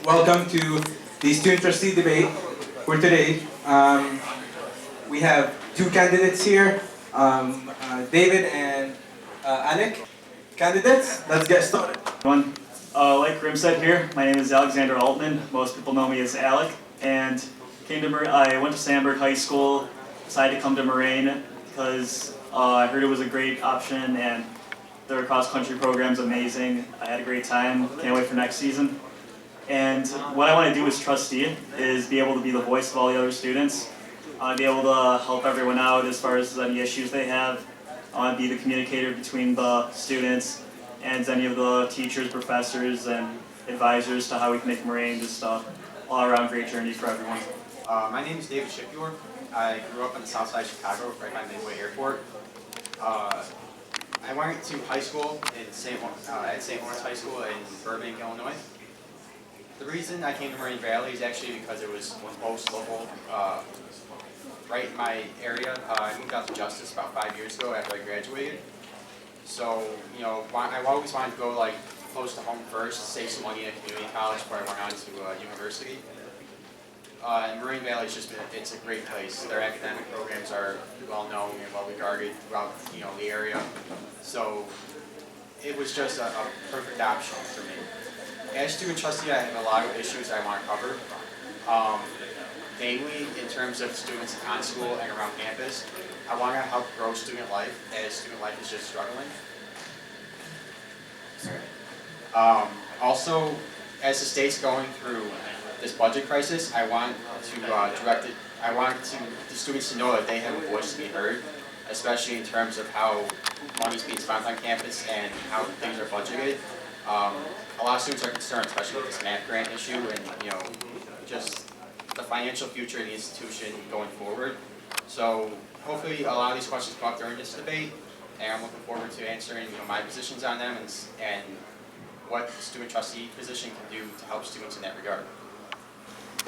Welcome to the Student Trustee debate for today. We have two candidates here, David and Alec. Candidates, let's get started. Like Grim said here, my name is Alexander Altman. Most people know me as Alec, and I went to Sandburg High School. Decided to come to Moraine because I heard it was a great option, and their cross-country program's amazing. I had a great time. Can't wait for next season. And what I want to do as trustee is be able to be the voice of all the other students. I want to be able to help everyone out as far as any issues they have. I want to be the communicator between the students and any of the teachers, professors, and advisors to how we can make Moraine just an all-around great journey for everyone. My name is David Shipyor. I grew up on the south side of Chicago, right by Midway Airport. I went to high school at St. Lawrence High School in Burbank, Illinois. The reason I came to Moraine Valley is actually because it was most local, right in my area. I moved out to Justice about 5 years ago after I graduated. So, I always wanted to go close to home first, save some money at community college before I went on to university. And Moraine Valley it's a great place. Their academic programs are well known and well regarded throughout the area. So it was just a perfect option for me. As student trustee, I have a lot of issues I want to cover. Mainly in terms of students on school and around campus. I want to help grow student life as student life is just struggling. Also, as the state's going through this budget crisis, I want the students to know that they have a voice to be heard, especially in terms of how money's being spent on campus and how things are budgeted. A lot of students are concerned, especially with this math grant issue and just the financial future of the institution going forward. So hopefully a lot of these questions come up during this debate, and I'm looking forward to answering my positions on them and what the student trustee position can do to help students in that regard.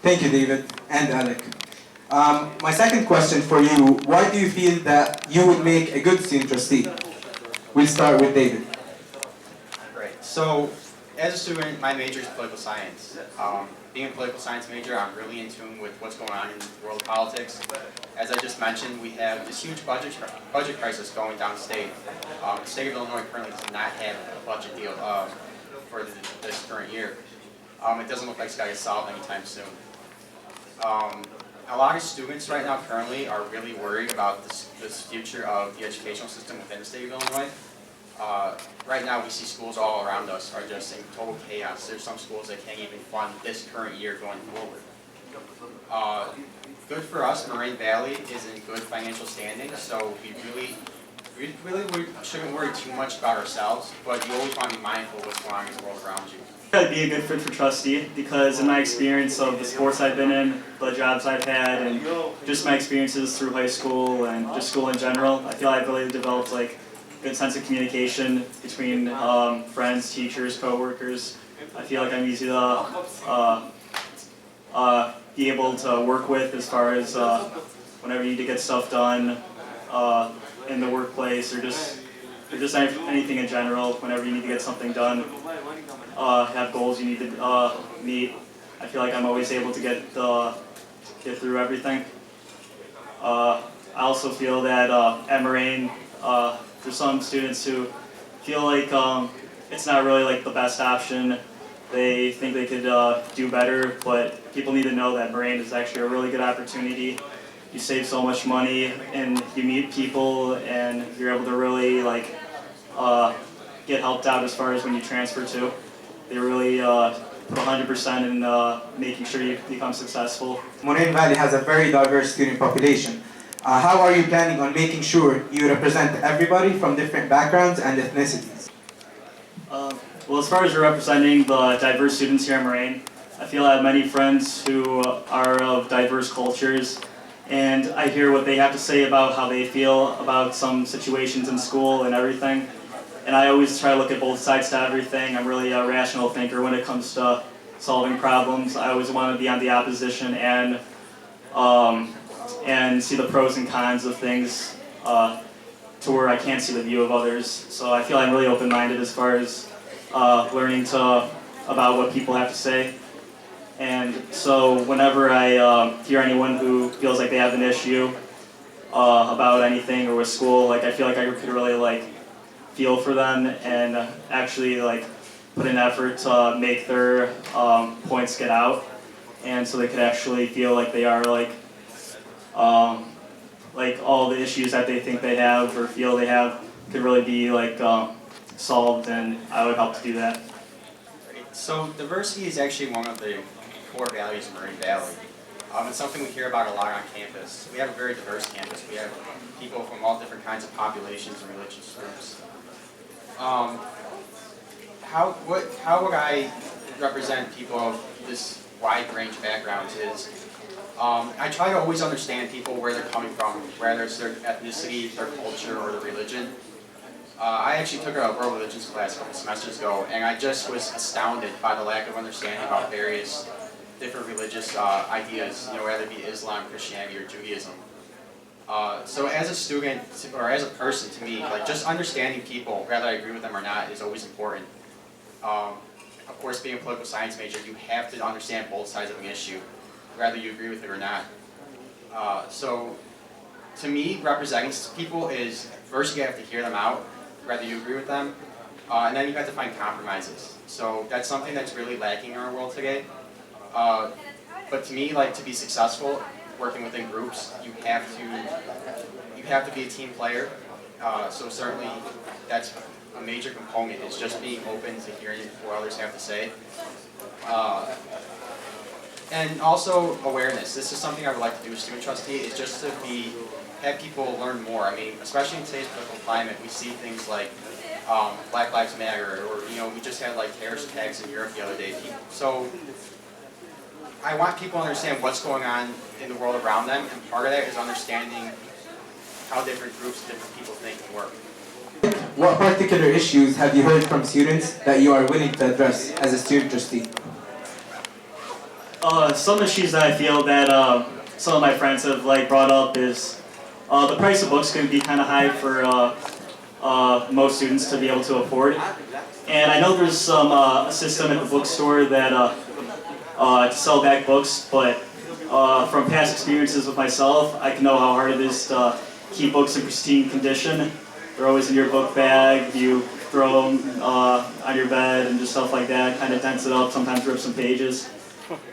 Thank you, David and Alec. My second question for you, why do you feel that you would make a good student trustee? We'll start with David. Great. So, as a student, my major is political science. Being a political science major, I'm really in tune with what's going on in world politics. As I just mentioned, we have this huge budget crisis going downstate. The state of Illinois currently does not have a budget deal for this current year. It doesn't look like it's going to get solved anytime soon. A lot of students right now currently are really worried about this future of the educational system within the state of Illinois. Right now we see schools all around us are just in total chaos. There's some schools that can't even fund this current year going forward. Good for us, Moraine Valley is in good financial standing, so we really shouldn't worry too much about ourselves, but you always want to be mindful of what's going on in the world around you. I'd be a good fit for trustee because in my experience of the sports I've been in, the jobs I've had, and just my experiences through high school and just school in general, I feel I've really developed a good sense of communication between friends, teachers, co-workers. I feel like I'm easy to be able to work with as far as whenever you need to get stuff done in the workplace or just anything in general. Whenever you need to get something done, have goals you need to meet. I feel like I'm always able to get through everything. I also feel that at Moraine, there's some students who feel like it's not really the best option. They think they could do better, but people need to know that Moraine is actually a really good opportunity. You save so much money, and you meet people, and you're able to really get helped out as far as when you transfer to. They really put 100% in making sure you become successful. Moraine Valley has a very diverse student population. How are you planning on making sure you represent everybody from different backgrounds and ethnicities? Well, as far as representing the diverse students here at Moraine, I feel I have many friends who are of diverse cultures, and I hear what they have to say about how they feel about some situations in school and everything. And I always try to look at both sides to everything. I'm really a rational thinker when it comes to solving problems. I always want to be on the opposition and see the pros and cons of things to where I can't see the view of others. So I feel I'm really open-minded as far as learning about what people have to say. And so whenever I hear anyone who feels like they have an issue about anything or with school, like I feel like I could really like feel for them and actually like put an effort to make their points get out, and so they could actually feel like they are like all the issues that they think they have or feel they have could really be like solved, and I would help to do that. So diversity is actually one of the core values of Moraine Valley. It's something we hear about a lot on campus. We have a very diverse campus. We have people from all different kinds of populations and religious groups. How would I represent people of this wide range of backgrounds is, I try to always understand people where they're coming from, whether it's their ethnicity, their culture, or their religion. I actually took a world religions class a couple semesters ago, and I just was astounded by the lack of understanding about various different religious ideas, whether it be Islam, Christianity, or Judaism. So as a student, or as a person to me, like just understanding people, whether I agree with them or not, is always important. Of course, being a political science major, you have to understand both sides of an issue, whether you agree with it or not. So to me, representing people is, first you have to hear them out, whether you agree with them, and then you have to find compromises. So that's something that's really lacking in our world today. But to me, like to be successful, working within groups, you have to be a team player. So certainly that's a major component, is just being open to hearing what others have to say. And also awareness. This is something I would like to do as student trustee, is just to have people learn more. I mean, especially in today's political climate, we see things like Black Lives Matter, or we just had like terrorist attacks in Europe the other day. So I want people to understand what's going on in the world around them, and part of that is understanding how different groups, different people think and work. What particular issues have you heard from students that you are willing to address as a student trustee? Some issues that I feel that some of my friends have like brought up is the price of books can be kind of high for most students to be able to afford. And I know there's some a system at the bookstore that to sell back books, but from past experiences with myself, I can know how hard it is to keep books in pristine condition. They're always in your book bag. You throw them on your bed and just stuff like that. Kind of dents it up. Sometimes rip some pages.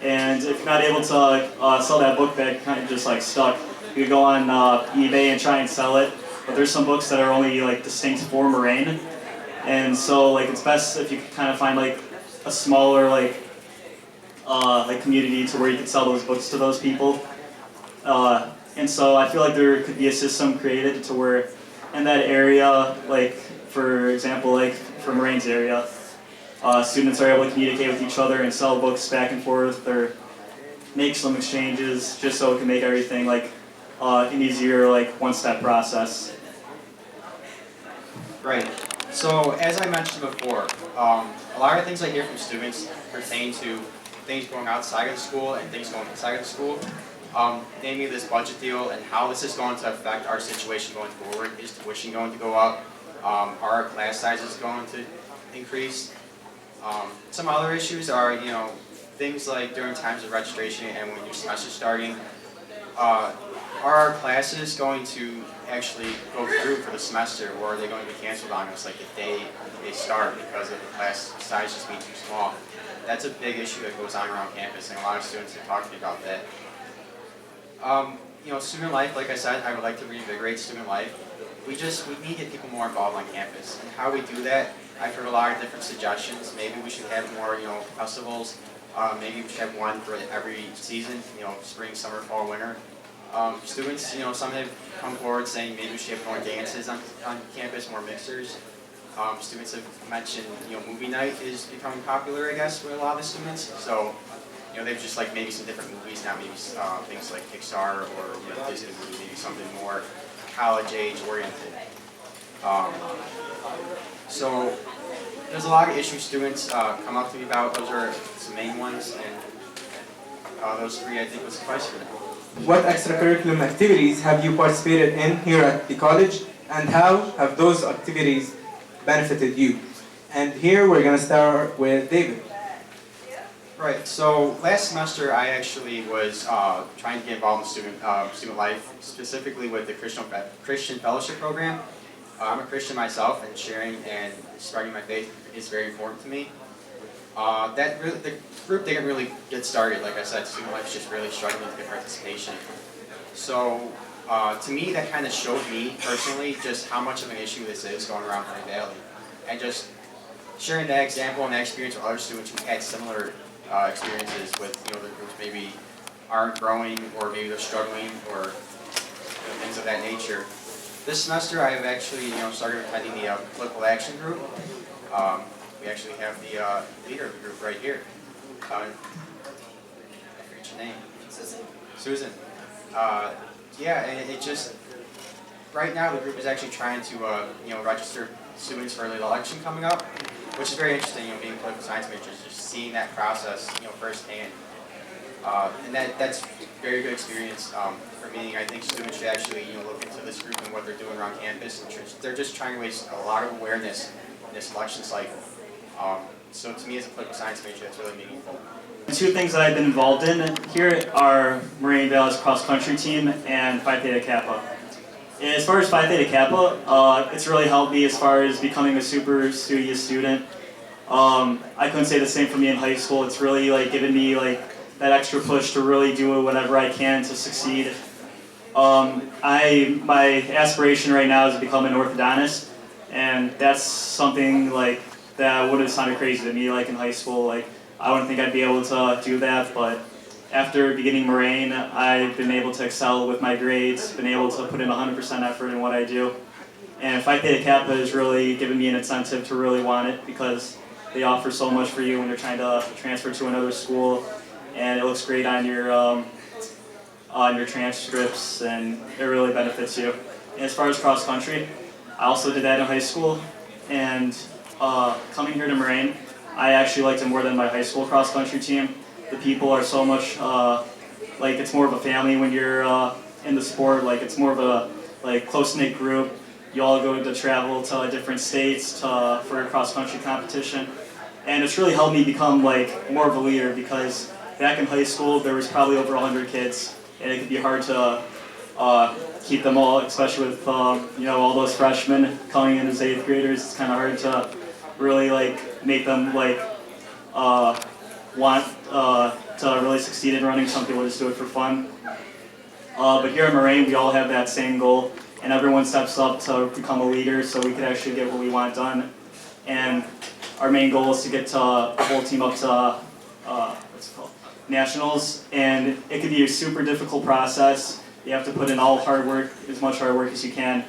And if you're not able to sell that book bag, kind of just like stuck. You could go on eBay and try and sell it. But there's some books that are only like distinct for Moraine, and so like it's best if you could kind of find like a smaller like community to where you could sell those books to those people. And so I feel like there could be a system created to where in that area, like for example, like for Moraine's area, students are able to communicate with each other and sell books back and forth, or make some exchanges, just so it can make everything like an easier like one-step process. Right. So as I mentioned before, a lot of things I hear from students pertain to things going outside of the school and things going inside of the school. Namely this budget deal and how this is going to affect our situation going forward. Is tuition going to go up? Are our class sizes going to increase? Some other issues are, things like during times of registration and when your semester's starting, are our classes going to actually go through for the semester, or are they going to be canceled on us like the day they start because of the class size just being too small? That's a big issue that goes on around campus, and a lot of students have talked to me about that. Student life, like I said, I would like to reinvigorate student life. We need to get people more involved on campus. And how we do that, I've heard a lot of different suggestions. Maybe we should have more, festivals. Maybe we should have one for every season, spring, summer, fall, winter. Students, some have come forward saying maybe we should have more dances on campus, more mixers. Students have mentioned, movie night is becoming popular, I guess, with a lot of the students. So, they've just like maybe some different movies, not maybe things like Pixar or Disney movies, maybe something more college age oriented. So there's a lot of issues students come up to me about. Those are some main ones, and those three I think would suffice for them. What extracurricular activities have you participated in here at the college, and how have those activities benefited you? And here we're going to start with David. Right. So last semester, I actually was trying to get involved in student life, specifically with the Christian Fellowship Program. I'm a Christian myself, and sharing and spreading my faith is very important to me. The group didn't really get started. Like I said, student life is just really struggling to get participation. So to me, that kind of showed me personally just how much of an issue this is going around Moraine Valley, and just sharing that example and that experience with other students who had similar experiences with the groups maybe aren't growing, or maybe they're struggling, or things of that nature. This semester, I have actually started attending the political action group. We actually have the leader of the group right here. I forget your name. Susan. Yeah, and it just right now the group is actually trying to register students for the election coming up, which is very interesting. Being political science majors, just seeing that process firsthand, and that's very good experience for me. I think students should actually look into this group and what they're doing around campus, and they're just trying to raise a lot of awareness in this election cycle. So to me, as a political science major, that's really meaningful. The two things that I've been involved in here are Moraine Valley's cross-country team and Phi Theta Kappa. As far as Phi Theta Kappa, it's really helped me as far as becoming a super studious student. I couldn't say the same for me in high school. It's really given me that extra push to really do whatever I can to succeed. My aspiration right now is to become an orthodontist, and that's something that would have sounded crazy to me in high school. I wouldn't think I'd be able to do that, but after beginning Moraine, I've been able to excel with my grades, been able to put in 100% effort in what I do. And Phi Theta Kappa has really given me an incentive to really want it, because they offer so much for you when you're trying to transfer to another school, and it looks great on your transcripts, and it really benefits you. And as far as cross country, I also did that in high school, and coming here to Moraine, I actually liked it more than my high school cross country team. The people are so much it's more of a family when you're in the sport. It's more of a close-knit group. You all go to travel to different states for a cross country competition, and it's really helped me become more of a leader, because back in high school there was probably over 100 kids, and it could be hard to keep them all, especially with all those freshmen coming in as 8th graders. It's kind of hard to really make them want to really succeed in running. Some people just do it for fun. But here at Moraine, we all have that same goal, and everyone steps up to become a leader so we can actually get what we want done. And our main goal is to get the whole team up to nationals, and it can be a super difficult process. You have to put in all hard work, as much hard work as you can.